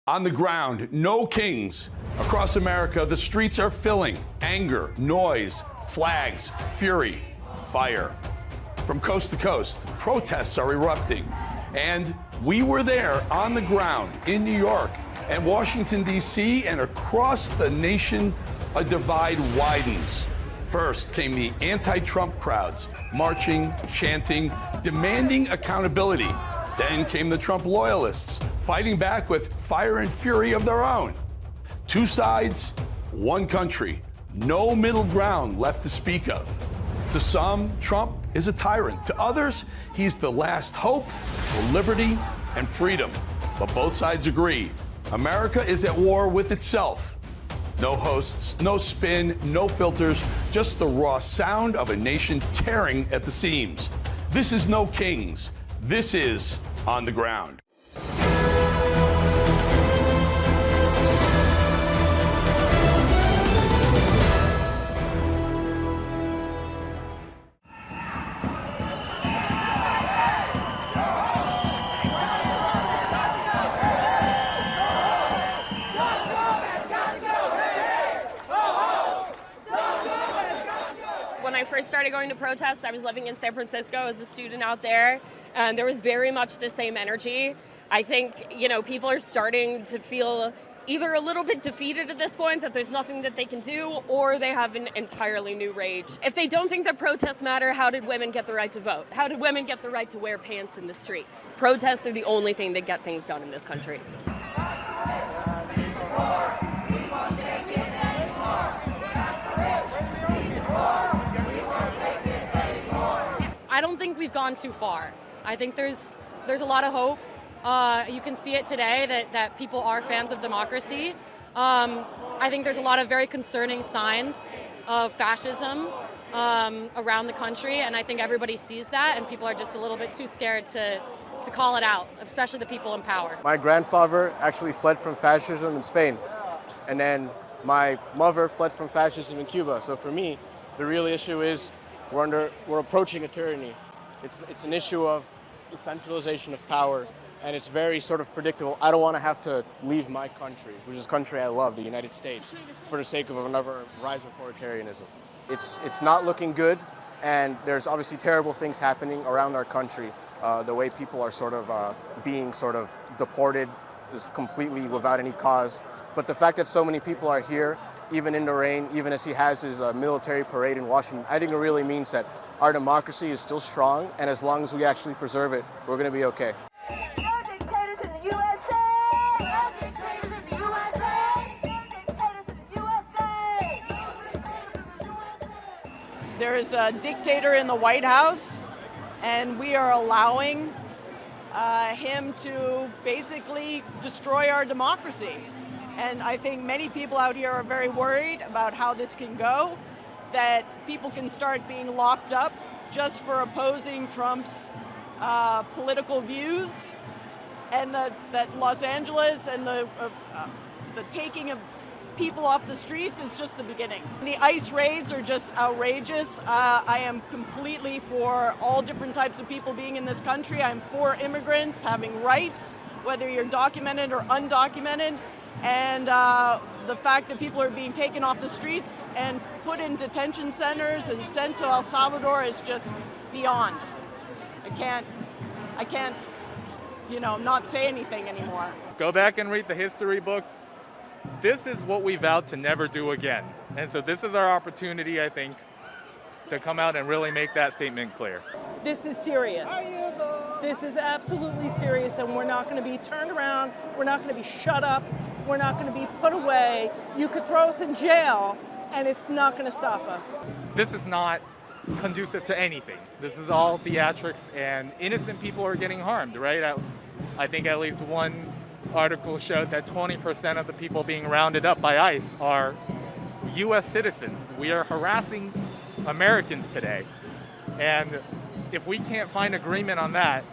On the ground, no kings. Across America, the streets are filling. Anger, noise, flags, fury, fire. From coast to coast, protests are erupting. And we were there on the ground in New York and Washington, D.C., and across the nation, a divide widens. First came the anti-Trump crowds, marching, chanting, demanding accountability. Then came the Trump loyalists, fighting back with fire and fury of their own. Two sides, one country, no middle ground left to speak of. To some, Trump is a tyrant. To others, he's the last hope for liberty and freedom. But both sides agree, America is at war with itself. No hosts, no spin, no filters, just the raw sound of a nation tearing at the seams. This is no kings. This is On the Ground. When I first started going to protests, I was living in San Francisco as a student out there, and there was very much the same energy. I think, people are starting to feel either a little bit defeated at this point, that there's nothing that they can do, or they have an entirely new rage. If they don't think that protests matter, how did women get the right to vote? How did women get the right to wear pants in the street? Protests are the only thing that get things done in this country. I don't think we've gone too far. I think there's a lot of hope. You can see it today that people are fans of democracy. I think there's a lot of very concerning signs of fascism around the country, and I think everybody sees that, and people are just a little bit too scared to call it out, especially the people in power. My grandfather actually fled from fascism in Spain, and then my mother fled from fascism in Cuba. So for me, the real issue is we're approaching a tyranny. It's an issue of the centralization of power, and it's very sort of predictable. I don't want to have to leave my country, which is a country I love, the United States, for the sake of another rise of authoritarianism. It's not looking good, and there's obviously terrible things happening around our country. The way people are sort of being sort of deported is completely without any cause. But the fact that so many people are here, even in the rain, even as he has his military parade in Washington, I think it really means that our democracy is still strong, and as long as we actually preserve it, we're going to be okay. There is a dictator in the White House, and we are allowing him to basically destroy our democracy. And I think many people out here are very worried about how this can go, that people can start being locked up just for opposing Trump's political views, and that Los Angeles and the taking of people off the streets is just the beginning. The ICE raids are just outrageous. I am completely for all different types of people being in this country. I'm for immigrants having rights, whether you're documented or undocumented. And the fact that people are being taken off the streets and put in detention centers and sent to El Salvador is just beyond. I can't, not say anything anymore. Go back and read the history books. This is what we vowed to never do again. And so this is our opportunity, I think, to come out and really make that statement clear. This is serious. This is absolutely serious, and we're not going to be turned around. We're not going to be shut up. We're not going to be put away. You could throw us in jail, and it's not going to stop us. This is not conducive to anything. This is all theatrics, and innocent people are getting harmed, right? I think at least one article showed that 20% of the people being rounded up by ICE are U.S. citizens. We are harassing Americans today. And if we can't find agreement on that,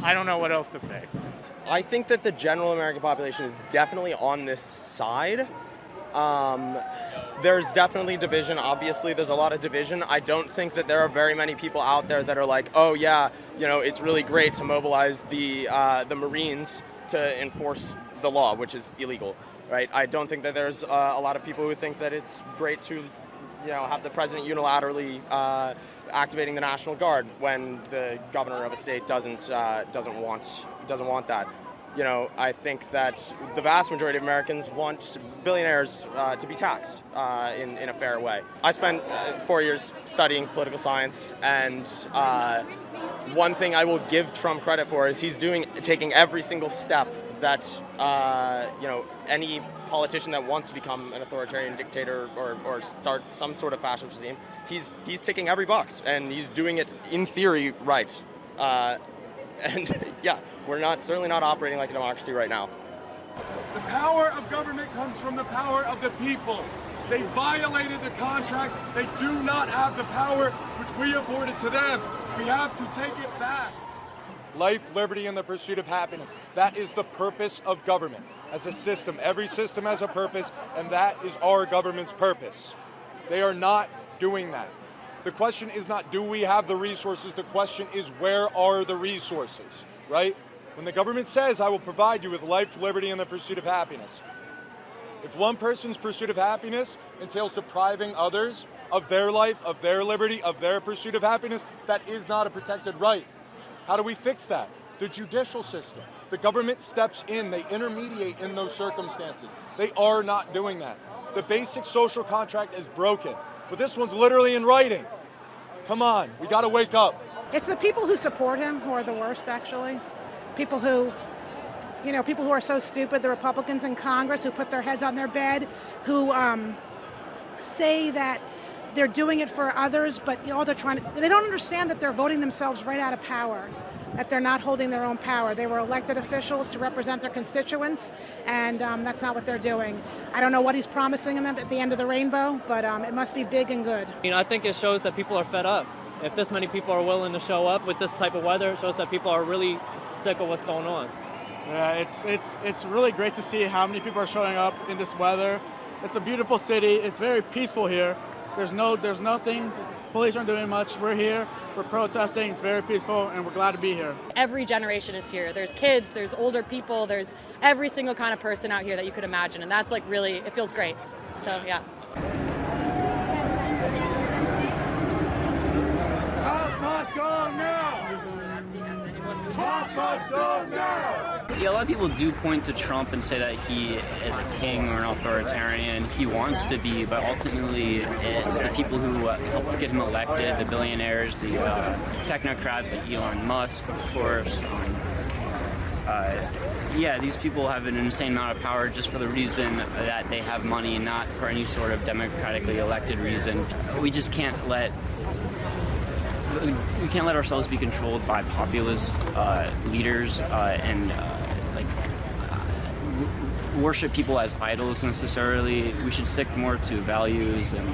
I don't know what else to say. I think that the general American population is definitely on this side. There's definitely division. Obviously, there's a lot of division. I don't think that there are very many people out there that are like, oh yeah, it's really great to mobilize the Marines to enforce the law, which is illegal, right? I don't think that there's a lot of people who think that it's great to, have the president unilaterally activating the National Guard when the governor of a state doesn't want that. I think that the vast majority of Americans want billionaires to be taxed in a fair way. I spent 4 years studying political science, and one thing I will give Trump credit for is he's taking every single step that any politician that wants to become an authoritarian dictator or start some sort of fascist regime, he's ticking every box, and he's doing it in theory right. And yeah, we're certainly not operating like a democracy right now. The power of government comes from the power of the people. They violated the contract. They do not have the power which we afforded to them. We have to take it back. Life, liberty, and the pursuit of happiness. That is the purpose of government. As a system, every system has a purpose, and that is our government's purpose. They are not doing that. The question is not, do we have the resources? The question is, where are the resources, right? When the government says, I will provide you with life, liberty, and the pursuit of happiness. If one person's pursuit of happiness entails depriving others of their life, of their liberty, of their pursuit of happiness, that is not a protected right. How do we fix that? The judicial system. The government steps in, they intermediate in those circumstances. They are not doing that. The basic social contract is broken, but this one's literally in writing. Come on, we gotta wake up. It's the people who support him who are the worst, actually. People who are so stupid, the Republicans in Congress who put their heads on their bed, who say that they're doing it for others, but they don't understand that they're voting themselves right out of power, that they're not holding their own power. They were elected officials to represent their constituents, and that's not what they're doing. I don't know what he's promising them at the end of the rainbow, but it must be big and good. I think it shows that people are fed up. If this many people are willing to show up with this type of weather, it shows that people are really sick of what's going on. Yeah, it's really great to see how many people are showing up in this weather. It's a beautiful city. It's very peaceful here. There's nothing. Police aren't doing much. We're here. We're protesting. It's very peaceful, and we're glad to be here. Every generation is here. There's kids, there's older people, there's every single kind of person out here that you could imagine, and that's really, it feels great. So, yeah. Trump must go now! Trump must go now! Yeah, a lot of people do point to Trump and say that he is a king or an authoritarian. He wants to be, but ultimately it's the people who helped get him elected, the billionaires, the technocrats like Elon Musk, of course. These people have an insane amount of power just for the reason that they have money, not for any sort of democratically elected reason. We just can't let ourselves be controlled by populist leaders and worship people as idols necessarily. We should stick more to values and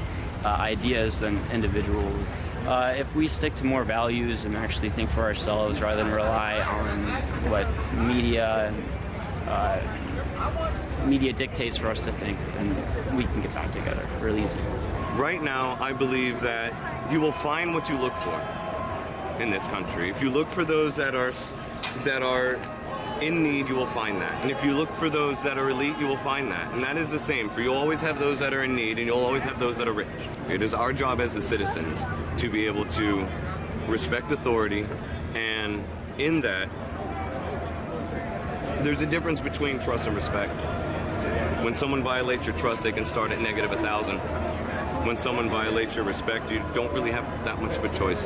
ideas than individuals. If we stick to more values and actually think for ourselves rather than rely on what media dictates for us to think, then we can get back together real easy. Right now, I believe that you will find what you look for in this country. If you look for those that are in need, you will find that. And if you look for those that are elite, you will find that. And that is the same. For you'll always have those that are in need, and you'll always have those that are rich. It is our job as the citizens to be able to respect authority, and in that, there's a difference between trust and respect. When someone violates your trust, they can start at -1,000. When someone violates your respect, you don't really have that much of a choice.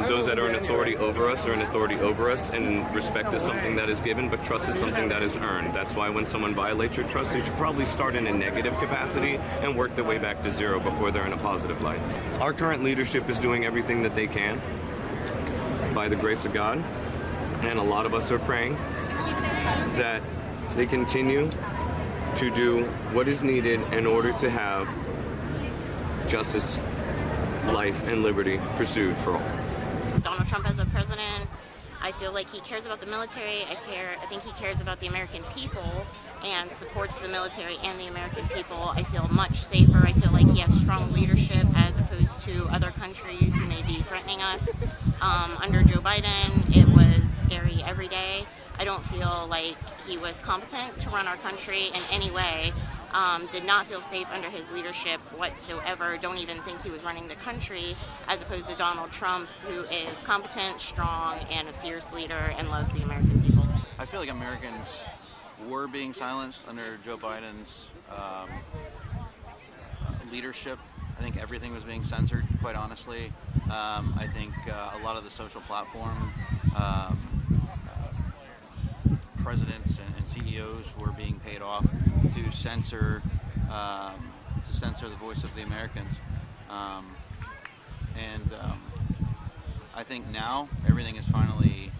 Those that are in authority over us are in authority over us, and respect is something that is given, but trust is something that is earned. That's why when someone violates your trust, they should probably start in a negative capacity and work their way back to zero before they're in a positive light. Our current leadership is doing everything that they can by the grace of God, and a lot of us are praying that they continue to do what is needed in order to have justice, life, and liberty pursued for all. Donald Trump as a president, I feel like he cares about the military. I think he cares about the American people and supports the military and the American people. I feel much safer. I feel like he has strong leadership as opposed to other countries who may be threatening us. Under Joe Biden, it was scary every day. I don't feel like he was competent to run our country in any way. Did not feel safe under his leadership whatsoever. Don't even think he was running the country, as opposed to Donald Trump, who is competent, strong, and a fierce leader and loves the American people. I feel like Americans were being silenced under Joe Biden's leadership. I think everything was being censored, quite honestly. I think a lot of the social platform presidents and CEOs were being paid off to censor the voice of the Americans. I think now everything is finally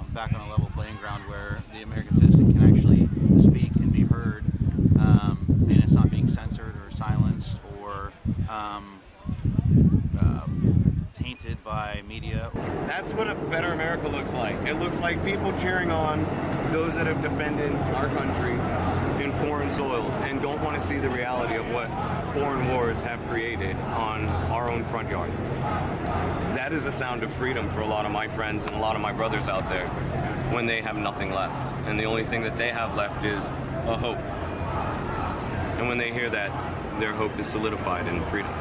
back on a level playing ground where the American citizen can actually speak and be heard, and it's not being censored or silenced or tainted by media. That's what a better America looks like. It looks like people cheering on those that have defended our country in foreign soils and don't want to see the reality of what foreign wars have created on our own front yard. That is the sound of freedom for a lot of my friends and a lot of my brothers out there when they have nothing left. And the only thing that they have left is a hope. And when they hear that, their hope is solidified in freedom.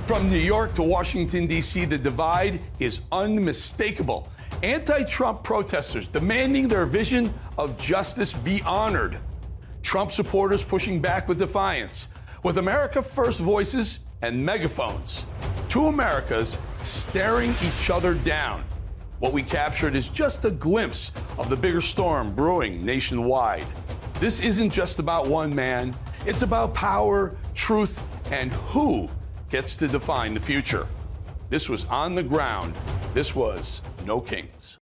From New York to Washington, D.C., the divide is unmistakable. Anti-Trump protesters demanding their vision of justice be honored. Trump supporters pushing back with defiance. With America First voices and megaphones. Two Americas staring each other down. What we captured is just a glimpse of the bigger storm brewing nationwide. This isn't just about one man. It's about power, truth, and who gets to define the future. This was On the Ground. This was No Kings.